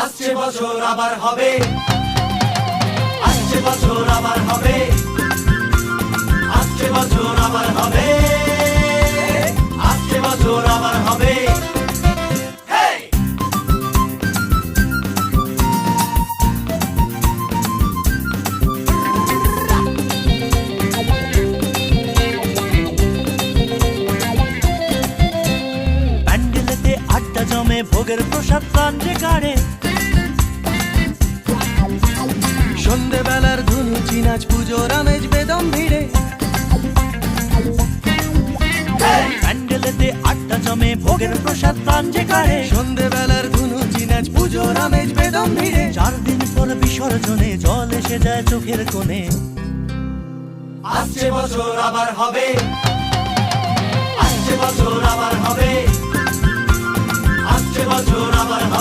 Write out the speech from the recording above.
আসছে বছর আবার হবে, আসছে বছর আবার হবে, আসছে বছর আবার হবে, আসছে বছর আবার হবে। প্যান্ডেলেতে আড্ডা জমে, ভোগের প্রসাদ প্রাণ যে কাড়ে, সন্ধেবেলার ধুনু চিনাচ পুজোর আমেজ বেদম ভিড়ে। প্যান্ডেলেতে আড্ডা জমে, ভোগের প্রসাদ প্রাণ যে কাড়ে, সন্ধেবেলার ধুনু চিনাচ পুজোর আমেজ বেদম ভিড়ে। 4 দিন পর বিসর্জনে জল এসে যায় চোখের কোণে। আসছে বছর আবার হবে, আসছে বছর আবার হবে, আসছে বছর আবার হবে।